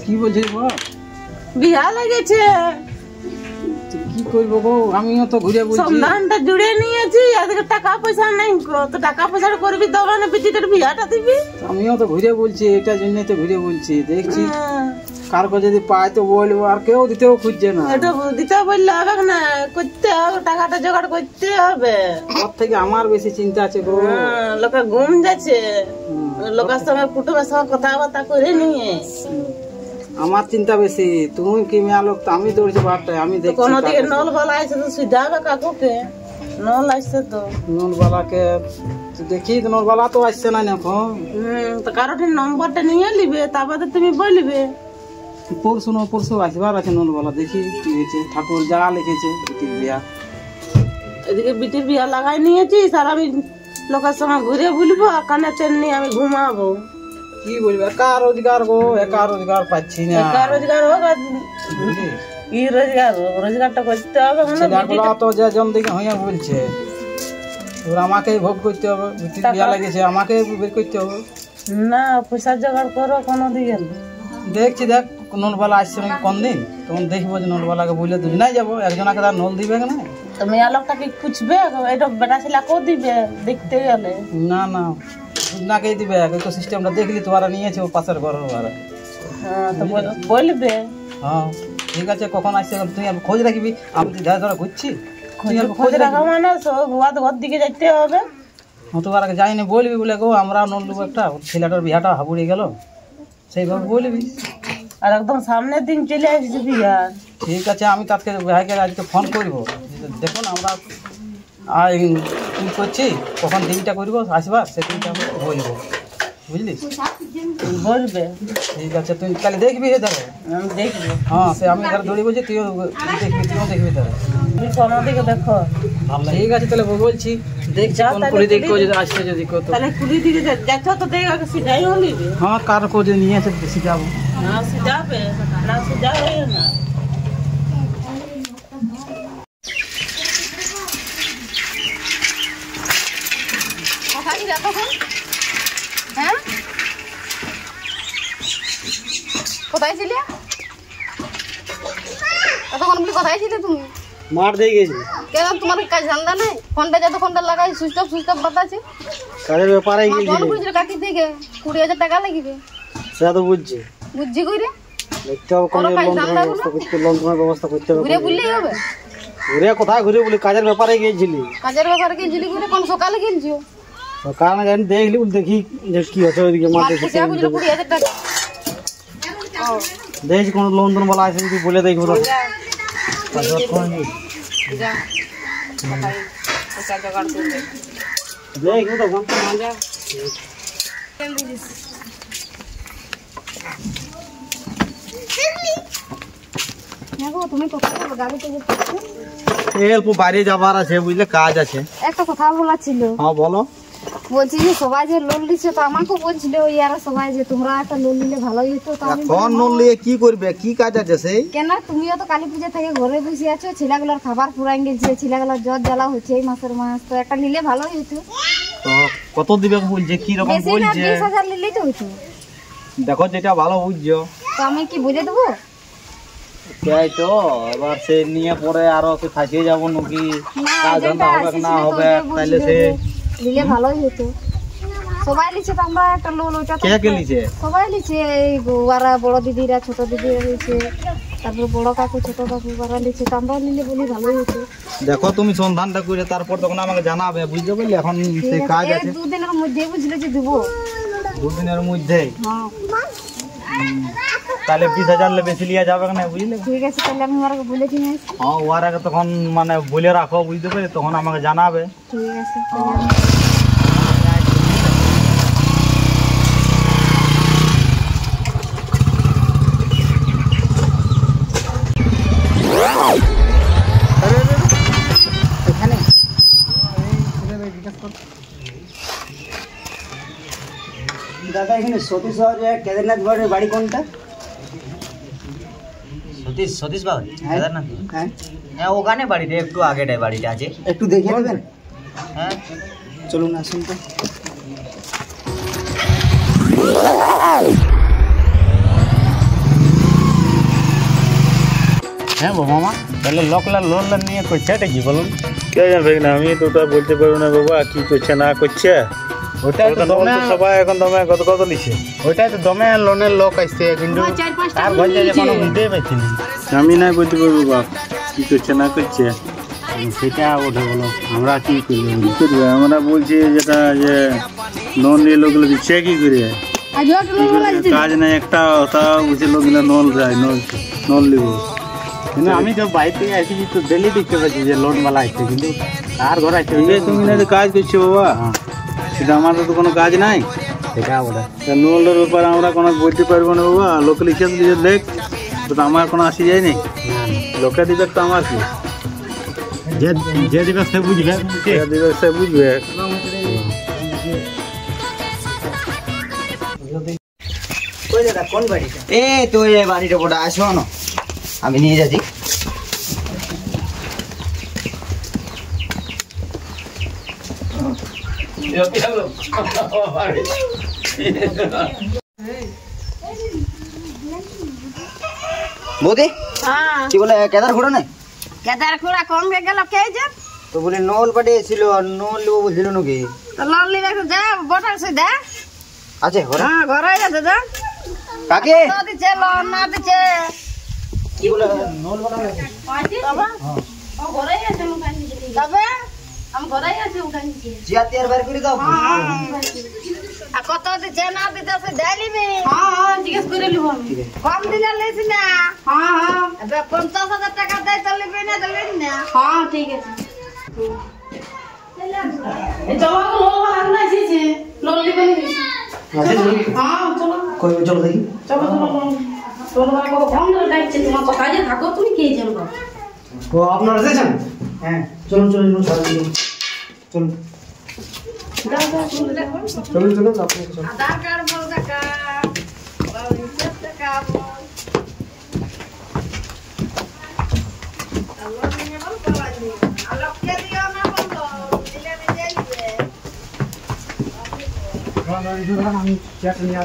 কি বলছিস বল? বিয়া লাগেছে। কি করবো গো, আমিও তো ঘুরে বলছি সন্ধানটা জুড়ে নিয়েছি, এদিকে টাকা পয়সা নেই, তো টাকা পয়সা করবি তবে না পিচিটার বিয়াটা দিবি। আমিও তো ঘুরে বলছি, এটার জন্য তো ঘুরে বলছি, দেখছি কারকে যদি পায় তো বলবো, আর কেউ দিতেও খুঁজছে না। এটা দিতে বললে হবে না, করতে হবে, টাকাটা জোগাড় করতে হবে। ওর থেকে আমার বেশি চিন্তা আছে গো। লোকে ঘুম যাচ্ছে, লোকের সঙ্গে কুটুমের সঙ্গে কথাবার্তা করে নিয়ে আমার চিন্তা বেশি। তুমি কি মেয়া লোক, তো আমি দৌড়ছি বারটায়, আমি দেখছি কোনো দিকে নল বালা আছে তো সুবিধা হবে কাকুকে, নল আসছে তো নলবালাকে দেখি, নলবালা তো আসছে না এখন। তো কারোর নম্বরটা নিয়ে নিবে, তারপরে তুমি বলবে। পরশু আসবার আছে নলবালা, দেখি কি হয়েছে। ঠাকুর যা লিখেছে বিটির বিয়া, এদিকে বিটির বিয়া লাগাই নিয়েছি, আর আমি লোকের সঙ্গে ঘুরে বলবো, আর কানে তেল নিয়ে আমি ঘুমাবো। কি বলবো, একা রোজগার গো, একা রোজগার পাচ্ছি না। একা রোজগার হোক আর কি রোজগার হোক, রোজগারটা করতে হবে। ছেলেগুলা তো যে জন দিকে হইয়া বলছে, আমাকে ভোগ করতে হবে। বিটির বিয়া লাগেছে, আমাকে বের করতে হবে না। পয়সা জোগাড় করো কোনো দিকে। দেখছি, দেখ নলবালা আসছে নাকি কোন দিন, তখন দেখবো যে নলবালাকে বললে দুজনাই যাবো, একজনকে তার নল দিবে না। তো মেয়া লোকটাকে খুঁজবে, এটা বেটা ছেলে কেউ দিবে দেখতে গেলে? না না, দুজনাকেই দিবে। তো সিস্টেমটা দেখলি তো, ওরা নিয়েছে ও পাশের ঘর ওরা। হ্যাঁ, তো বলবে। হ্যাঁ ঠিক আছে, কখন আসছে তুই খোঁজ রাখবি, আমি তো ধারে ধরে ঘুরছি। খোঁজ রাখা মানে ঘর দিকে যাইতে হবে। তো আর যাইনি, বলবি বলে গো আমরা নল দেবো একটা, ছেলেটার বিয়াটা হাবুড়ে গেল, সেইভাবে বলবি। আর একদম সামনের দিন চলে আসছে বিয়া। ঠিক আছে, আমি তাকে ভাইকে আজকে ফোন করবো, দেখুন আমরা কি করছি, কখন দিনটা করবো আসবার, সে দিনটা আমি বলবো, বুঝলি? বলবে। ঠিক আছে, তুই তাহলে দেখবি ধরে। আমি দেখবো। হ্যাঁ, সে আমি ধরে দৌড়ি বলছি, তুইও দেখবি, তুইও দেখবি ধরে। তুমি কোনো দিকে দেখো। ঠিক আছে, তাহলে বলছি দেখছি কোন কুলি দিক যদি আসছে, যদি কত তাহলে কুলি দিকে যাচ্ছ তো দেখ আগে সিধাই হলি। হ্যাঁ, কার কো যদি নিয়ে আসে বেশি যাবো না, সিধাবে না, সিধা হয় না। হ্যাঁ, কোথায় ছিলে এতক্ষণ? বলি কোথায় ছিলে তুমি? মার দিয়ে গেছি। কেন তোমার কাজ ধান্দা নাই? ফোনটা যতক্ষণটা লাগাই সুইচ অফ বাতাছে। কাজের ব্যাপারে গিয়েছিল। ফোন বুঝলে কাকি থেকে 20,000 টাকা লাগবে। সেটা তো বুঝছি, বুঝছি কইরে দেখতে হবে কোন লোন ব্যবস্থা করতে হবে। ঘুরে বললেই হবে। ঘুরে কোথায় ঘুরে বলি, কাজের ব্যাপারে গিয়েছিলি। কাজের ব্যাপারে গেছিলি ঘুরে? কোন সকালে গেলছিও? কারণ জানি দেখলি, দেখি যে কি হচ্ছে ওইদিকে মাঠে। বুঝলো 20,000 টাকা দেখছি কোন লোন টোন বলা আছে, যদি বলে দেখবো তো। দেখবো তখন তুমি কোথায় গাড়িতে অল্প বাইরে যাবার আছে, বুঝলে, কাজ আছে। একটা কথা বলা ছিল। হ্যাঁ বলো। বলছি যে সবাই যে লোন দিচ্ছে, তো আমাকেও বলছিল ইয়ারা সবাই যে তোমরা একটা লোন নিলে ভালোই হতো। এখন লোন নিয়ে কি করবে, কি কাজ আছে সেই? কেন তুমিও তো কালী পূজা থেকে ঘরে বসে আছো, ছেলেগুলোর খাবার পুরাই গেছে, ছেলেগুলোর জ্বর জ্বালা হচ্ছে এই মাসের মাস, তো একটা নিলে ভালোই হতো। তো কত দিবে বলছে, কি রকম বলছে? 20,000 নিলেই তো হতো। দেখো যেটা ভালো বুঝছো। তো আমি কি বুঝে দেবো? তাই তো, এবার সে নিয়ে পরে আরো ফাঁসিয়ে যাবো নাকি, কাজ ধন্দা হবে না হবে, তাইলে সে নিলে ভালোই হতো। সবাই লিখছে তো আমরা একটা লোন, ওইটা কে লিখছে? সবাই লিখছে, এই ওরা বড় দিদিরা, ছোট দিদিরা লিখছে, তারপর বড় কাকু, ছোট কাকু ওরা লিখছে, তো আমরা নিলে বলি ভালোই হতো। দেখো তুমি সন্ধানটা করে তারপর তখন আমাকে জানাবে, বুঝতে পারলে? এখন সেই কাজ আছে, 2 দিনের মধ্যে বুঝলে যে দেবো। 2 দিনের মধ্যেই? হ্যাঁ, তাহলে 20,000 বেশি লিয়া যাবে না, বুঝলে? ঠিক আছে, তাহলে আমি ওরা বলে দিই। হ্যাঁ, ওর আগে তখন মানে বলে রাখো, বুঝতে পারি, তখন আমাকে জানাবে। ঠিক আছে। দাদা, এখানে সতীশ শহরে কেদারনাথ বাড়ির বাড়ি কোনটা? সতীশ বাবু কেদারনাথ? হ্যাঁ হ্যাঁ, ওখানে বাড়িটা একটু আগেটায় বাড়িটা আছে। একটু দেখিয়ে দেবেন? হ্যাঁ চলুন, আসুন তো। মামা তাহলে লোকলা লোন নিয়ে করছে এটা কি বলুন? কে জানবে না, আমি তো তা বলতে পারবো না বাবা কি করছে না করছে। ওইটাই তো দমে সবাই এখন দমে কত কত লিছে। ওইটাই তো দমে লোনের লোক আসছে কিন্তু তার ঘরে কোনো বুঝতেই পারছি না। আমি নাই বলতে পারবো বাপ কি করছে না করছে। সেটা ওঠে বলো আমরা কি করবো? কি করবে আমরা বলছি যেটা যে লোন নিয়ে লোকগুলো দিচ্ছে কি করে, কাজ নাই একটা তা বুঝে লোকগুলো লোন যায় লোন নিব। কিন্তু আমি তো বাইরে থেকে আসছি তো ডেলি দেখতে পাচ্ছি যে লোনওয়ালা আসছে কিন্তু তার ঘরে আসছে তুমি না যে কাজ করছো বাবা, সেটা আমাদের তো কোনো কাজ নাই। সেটা ওঠে লোনের ব্যাপারে আমরা কোনো বলতে পারবো না বাবা। লোকে লিখে দিলে দেখ তো আমার কোনো আসি যায়নি, লোকে দিবে তো আমার কি যে যে দিবে সে বুঝবে, দিবে সে বুঝবে। কোন বাড়িটা? এ তো এই বাড়িটা ওটা আসো না, আমি নিয়ে যাচ্ছি। বৌদি হ্যাঁ কি বলে কেদার ঘোড়া নাই কেদার খুড়া কম গে গেল কে যে তো বলে নল পাঠিয়েছিল, নল লিবো বলছিল নাকি? তো লল লিবে যা বটার সে দে আছে ঘরে? হ্যাঁ ঘরে যাতে যা কাকে তো দিছে লোন না দিছে কি বলে নল বলা বাবা ও ঘরে আছে উঠাই তবে আমি ঘরে আছে উঠাই জিয়া তিয়ার বার করে দাও। আর কত দিছে না দিছে সে দেলিবি হ্যাঁ জিজ্ঞেস করে লিব কম দিলে লেছি না হ্যাঁ এবে 50,000 টাকা দেই তো লিবি না দিলে না হ্যাঁ ঠিক আছে এই চলো লোন ভাগ না দিছে লোন লিবে নি হ্যাঁ চলো কই চলো দেখি। চলো চলো ভাগ করো কম ধরে ডাকছে তোমার কথা যে থাকো তুমি কে জানো ও আপনারা এসেছেন? হ্যাঁ চলুন চলুন চলুন সবাই চলুন চলুন চলুন চলুন আপনি চলুন। আধার কার্ড বল টাকা ইনকাম টাকা আল্লাহ নিয়ে বল পালানি আল্লাহ কে দিও না বলো দিলে দিলে আমি চেয়ারটা নিয়ে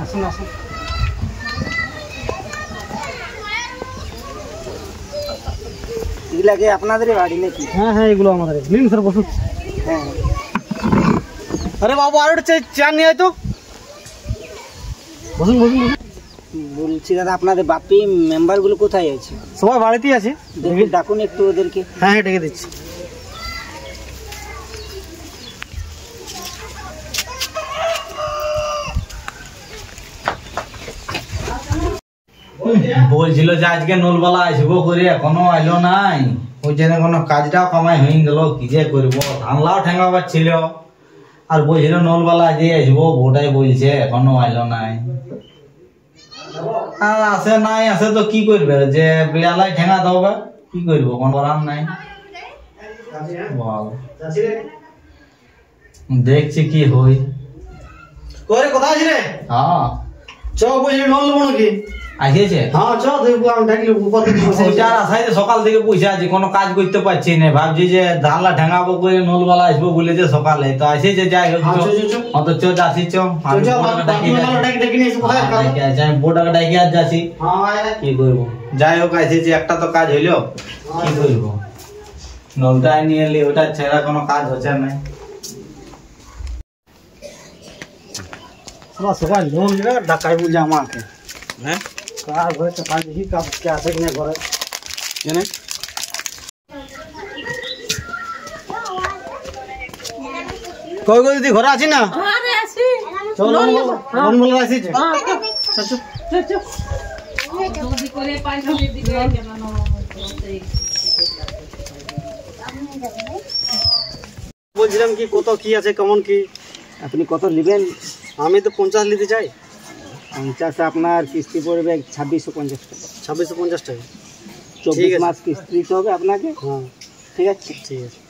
আসুন আসুন। এগুলা কি আপনাদেরই বাড়ি নাকি? হ্যাঁ হ্যাঁ এগুলো আমাদের। নিন স্যার বসুন। হ্যাঁ আরে বাবু আর একটা চেয়ার নিয়ে আয় তো। বসুন বসুন বসুন। বলছি দাদা আপনাদের বাপি মেম্বার গুলো কোথায় আছে? সবাই বাড়িতেই আছে। দেখি ডাকুন একটু ওদেরকে। হ্যাঁ হ্যাঁ ডেকে দিচ্ছি। বলছিল যে আজকে নলবালা আসবো করে এখনো আইলো নাই। ওই জন্য কোনো কাজটাও কামাই হয়ে গেল, কি যে করবো ধানলাও ঠেঙ্গাবার ছিল আর বলছিল নলবালা আজকে আসবো ভোটাই বলছে এখনো আইলো নাই। আর আসে নাই আসে তো কি করবে, যে বেলায় ঠেঙ্গাতে হবে, কি করবো কোনো করার নাই। বল দেখছি কি হই। কোরে কোথায় আছে রে? হ্যাঁ চ বসে নল নেবো নাকি? আসিয়েছে হ্যাঁ চ দেখবো আমি ডাকি কত ওইটার আশায় তো সকাল থেকে বসে আছি, কোনো কাজ করতে পারছি না। ভাবছি যে ধানলা ঠেঙ্গাবো করে নলবালা আসবো বলেছে সকালে, তো আসেছে যাই হোক। অত চো যাচ্ছি চো আমি বোটাকে ডাকি আর যাচ্ছি। কি করবো যাই হোক আসেছি, একটা তো কাজ হইলো, কি করবো নলটা নিয়ে এলি, ওটা ছেড়া কোনো কাজ হচ্ছে না। সবাই লোন নিলে ডাকাই বুঝে আমাকে। হ্যাঁ কার ঘরে তো কাজ দেখি কাজ কে আছে কিনা ঘরে জানে। কই কই দিদি ঘরে আছি না? আরে আসি চল লোন বলে আসিছে। জলদি করে পাইছো দিদি কেন বলছিলাম কি কত কি আছে কেমন কি? আপনি কত নেবেন? আমি তো 50 নিতে চাই। 50 আপনার কিস্তি পড়বে 2650 টাকা। 2650 টাকা। 24 মাস কিস্তি দিতে হবে আপনাকে। হ্যাঁ ঠিক আছে ঠিক আছে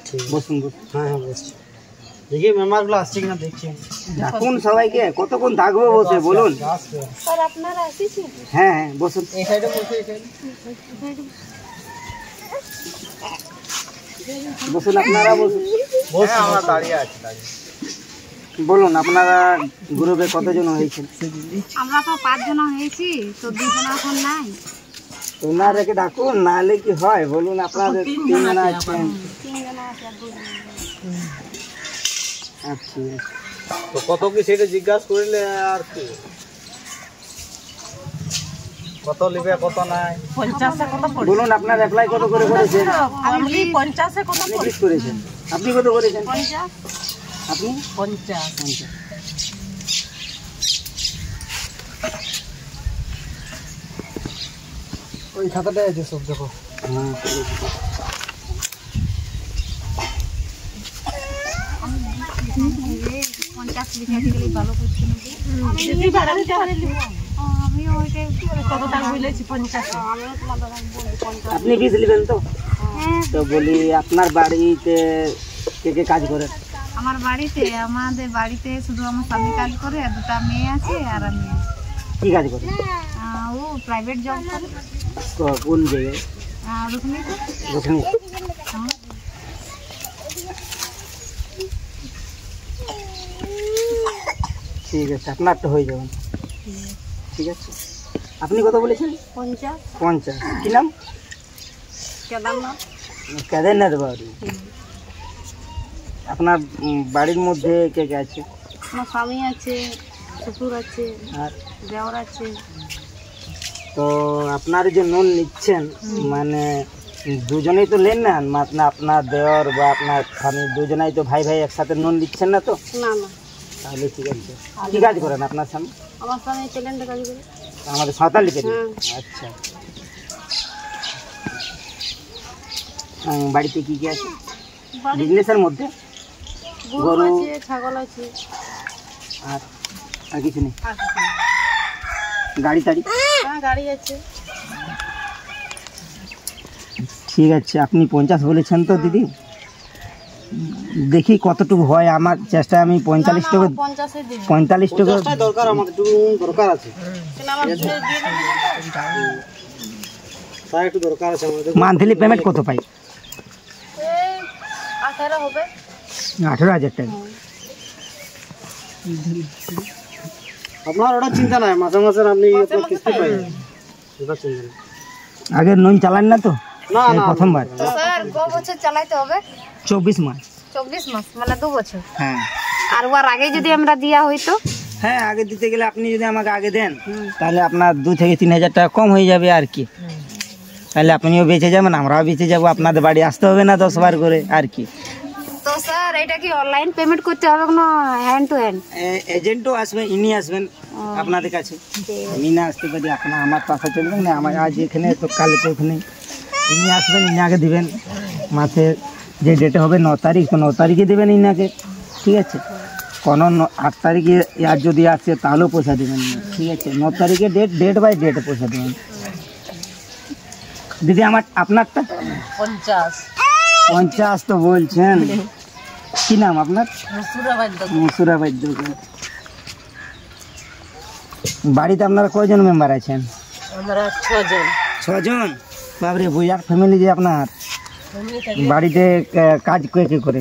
ঠিক বসুন বসুন। হ্যাঁ হ্যাঁ বসছি। দেখি মেম্বারগুলো আসছে কিনা দেখছি। ডাকুন সবাইকে, কতক্ষণ থাকবো বসে বলুন। স্যার আপনারা আসিছেন? হ্যাঁ হ্যাঁ বসুন। এই সাইডে বসে এই সাইডে বসুন আপনারা বসুন। বসে আমরা দাঁড়িয়ে আছি দাঁড়িয়ে। বলুন আপনারা গ্রুপে কতজন হয়েছেন? আমরা তো 5 জন হয়েছি, তো 2 জন এখন নাই। ওনারাকে ডাকুন, নাহলে কি হয় বলুন? আপনাদের 3 জন আছেন। আচ্ছা, তো কত কি সেটা জিজ্ঞাসা করলে আর কি কত লিবে কত নাই 50 কত পড়ে বলুন আপনার অ্যাপ্লাই কত করে করেছেন? আমি 50 কত আপনি পড়ে কি করেছেন? আপনি কত করেছেন? 50 আপনি 50 ওই খাতাটাই আছে সব, দেখো। হ্যাঁ, কত টাকা বলেছি 50 আপনি বীজ নেবেন তো? তো বলি আপনার বাড়িতে কে কে কাজ করে? আমাদের বাড়িতে শুধু আমার স্বামী কাজ করে, আর 2টা মেয়ে আছে আর আমি আছি। কি কাজ করে? ও প্রাইভেট জব করে। তো কোন জায়গায়? ওখানে। ঠিক আছে, আপনার তো হয়ে যাবেন। ঠিক আছে, আপনি কত বলেছেন? 50। কি নাম? কেদারনাথ বাড়ি। আপনার বাড়ির মধ্যে কে কে আছে? আমার স্বামী আছে, শ্বশুর আছে, আর দেওর আছে। তো আপনার যে লোন নিচ্ছেন, মানে দুজনেই তো নেন না, মানে আপনার দেওর বা আপনার স্বামী দুজনেই তো ভাই ভাই একসাথে লোন নিচ্ছেন না তো? না না, তাহলে ঠিক আছে। কি কাজ করেন আপনার স্বামী? আমার স্বামী চ্যালেঞ্জে কাজ করে। আমাদের সাঁওতালি কাজ। আচ্ছা, বাড়িতে কি কি আছে বিজনেসের মধ্যে? গরু আছে, ছাগল আছে, আর আর কিছু নেই? গাড়ি টাড়ি? হ্যাঁ গাড়ি আছে। ঠিক আছে, আপনি 50 বলেছেন তো দিদি, দেখি কতটুকু হয়। আমার চেষ্টায় আমি 45 টাকা 45 টাকা দরকার, আমাদের একটু দরকার আছে, তাই একটু দরকার আছে আমাদের। মান্থলি পেমেন্ট কত পাই? 18 হবে। 18,000 টাকা। আপনার ওটা চিন্তা নাই, মাসে মাসে আপনি আপনার কিস্তি পাবেন, ওটা চিন্তা নাই। আগে লোন চালান না তো? না এই না, প্রথমবার। তো স্যার ক বছর চালাইতে হবে? 24 মাস। 24 মাস মানে 2 বছর। হ্যাঁ আর ওর আগে যদি আমরা দিয়া হইতো? হ্যাঁ, আগে দিতে গেলে আপনি যদি আমাকে আগে দেন, তাহলে আপনার 2 থেকে 3,000 টাকা কম হয়ে যাবে আর কি। তাহলে আপনিও বেঁচে যাবেন, আমরাও বেঁচে যাবো, আপনাদের বাড়ি আসতে হবে না 10 বার করে আর কি। তো স্যার এটা কি অনলাইন পেমেন্ট করতে হবে না হ্যান্ড টু হ্যান্ড? এজেন্টও আসবে, ইনি আসবেন আপনাদের কাছে। আমি না আসতে পারি, আপনার আমার পাশে চলবেন না, আমার আজ এখানে তো কাল তো ওখানে। ইনি আসবেন, ইনি আগে দেবেন মাসে যে ডেটে হবে 9 তারিখ, তো 9 তারিখে দেবেন ইনাকে। ঠিক আছে, কোনো 8 তারিখে আর যদি আসে তাহলেও পয়সা দেবেন না। ঠিক আছে, 9 তারিখে ডেট বাই ডেটে পয়সা দেবেন। দিদি আমার আপনারটা 50 তো বলছেন। কি নাম আপনার? মুসুরাবাদ। বাড়িতে আপনারা কয়জন মেম্বার আছেন? আমরা 6 জন। 6 জন? বাবরে, বুঝার ফ্যামিলি যে আপনার। বাড়িতে কাজ কে কে করে?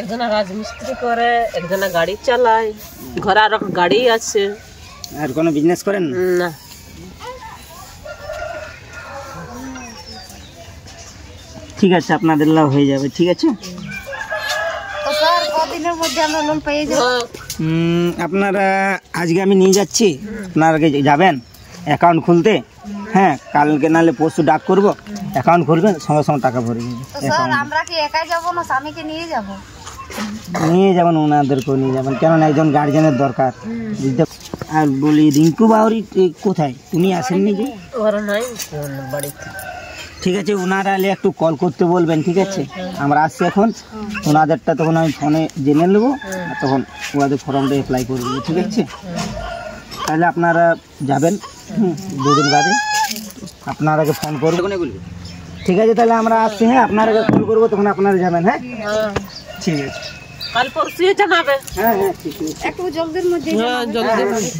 একজনা রাজমিস্ত্রি করে, একজনা গাড়ি চালায়, ঘরে আর গাড়ি আছে। আর কোনো বিজনেস করেন না? ঠিক আছে, আপনাদের লাভ হয়ে যাবে। ঠিক আছে, তো স্যার কদিনের মধ্যে আমরা লোন পেয়ে যাব? আপনারা আজকে আমি নিয়ে যাচ্ছি, আপনারা আগে যাবেন অ্যাকাউন্ট খুলতে। হ্যাঁ, কালকে নাহলে পরশু ডাক করবো, অ্যাকাউন্ট খুলবেন, সঙ্গে সঙ্গে টাকা ভরে দেবেন। তো স্যার আমরা কি একাই যাব না স্বামীকে নিয়ে যাব? নিয়ে যাবেন, ওনাদেরকেও নিয়ে যাবেন, কেননা একজন গার্জেনের দরকার। আর বলি, রিঙ্কু বাউরি কোথায়? উনি আসেননি যে? ওরা নাই বাড়িতে। ঠিক আছে, ওনারা এলে একটু কল করতে বলবেন। ঠিক আছে, আমরা আসছি এখন, ওনাদেরটা তখন আমি ফোনে জেনে নেবো, আর তখন ওনাদের ফর্মটা অ্যাপ্লাই করে দেবো। ঠিক আছে, তাহলে আপনারা যাবেন 2 দিন বাদে, আপনার আগে ফোন করবো। ঠিক আছে, তাহলে আমরা আসছি। হ্যাঁ, আপনার আগে কল করবো, তখন আপনারা যাবেন। হ্যাঁ ঠিক আছে, কাল পরশু জানাবে। হ্যাঁ হ্যাঁ ঠিক আছে। একটু জলদির মধ্যে। জলদি।